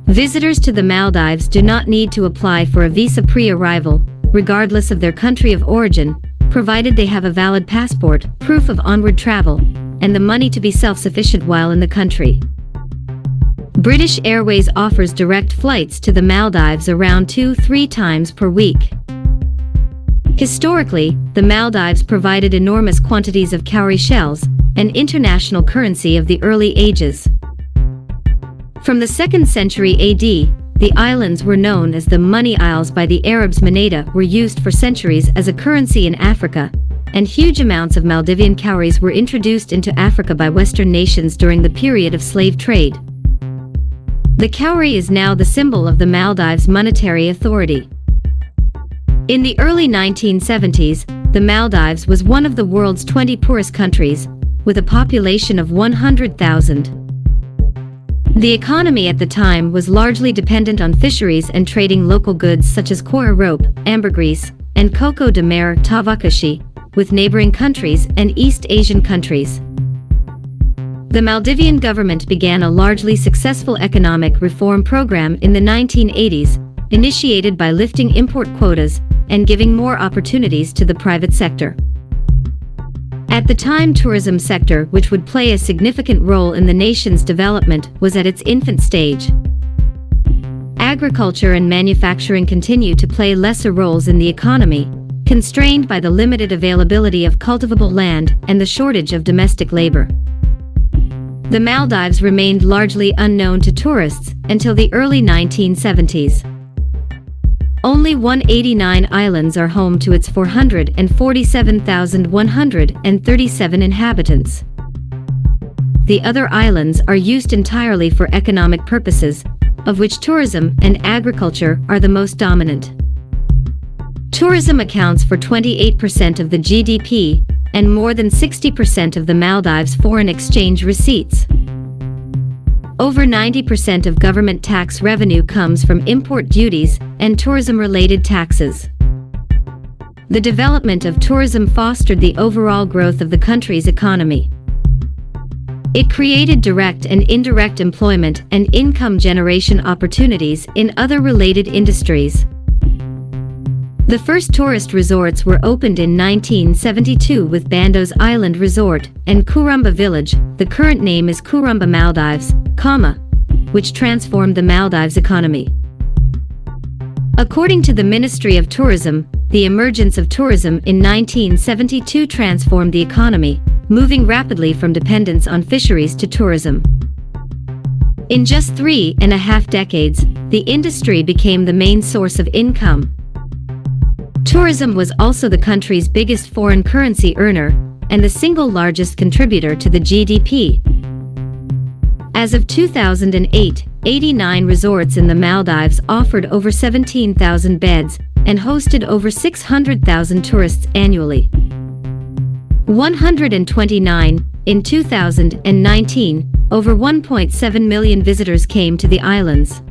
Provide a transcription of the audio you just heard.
Visitors to the Maldives do not need to apply for a visa pre-arrival, regardless of their country of origin, provided they have a valid passport, proof of onward travel, and the money to be self-sufficient while in the country. British Airways offers direct flights to the Maldives around 2-3 times per week. Historically, the Maldives provided enormous quantities of cowrie shells, an international currency of the early ages. From the 2nd century AD, the islands were known as the Money Isles by the Arabs. Moneda were used for centuries as a currency in Africa, and huge amounts of Maldivian cowries were introduced into Africa by Western nations during the period of slave trade. The cowrie is now the symbol of the Maldives' monetary authority. In the early 1970s, the Maldives was one of the world's 20 poorest countries, with a population of 100,000. The economy at the time was largely dependent on fisheries and trading local goods such as coir rope, ambergris, and coco de mer tavakashi, with neighboring countries and East Asian countries. The Maldivian government began a largely successful economic reform program in the 1980s, initiated by lifting import quotas and giving more opportunities to the private sector. At the time, tourism sector, which would play a significant role in the nation's development, was at its infant stage. Agriculture and manufacturing continue to play lesser roles in the economy, constrained by the limited availability of cultivable land and the shortage of domestic labor. The Maldives remained largely unknown to tourists until the early 1970s. Only 189 islands are home to its 447,137 inhabitants. The other islands are used entirely for economic purposes, of which tourism and agriculture are the most dominant. Tourism accounts for 28% of the GDP and more than 60% of the Maldives' foreign exchange receipts. Over 90% of government tax revenue comes from import duties and tourism-related taxes. The development of tourism fostered the overall growth of the country's economy. It created direct and indirect employment and income generation opportunities in other related industries. The first tourist resorts were opened in 1972 with Bandos Island Resort and Kurumba Village. The current name is Kurumba Maldives, which transformed the Maldives' economy. According to the Ministry of Tourism, the emergence of tourism in 1972 transformed the economy, moving rapidly from dependence on fisheries to tourism. In just 3.5 decades, the industry became the main source of income. Tourism was also the country's biggest foreign currency earner and the single largest contributor to the GDP. As of 2008, 89 resorts in the Maldives offered over 17,000 beds and hosted over 600,000 tourists annually. 129 in 2019, over 1.7 million visitors came to the islands.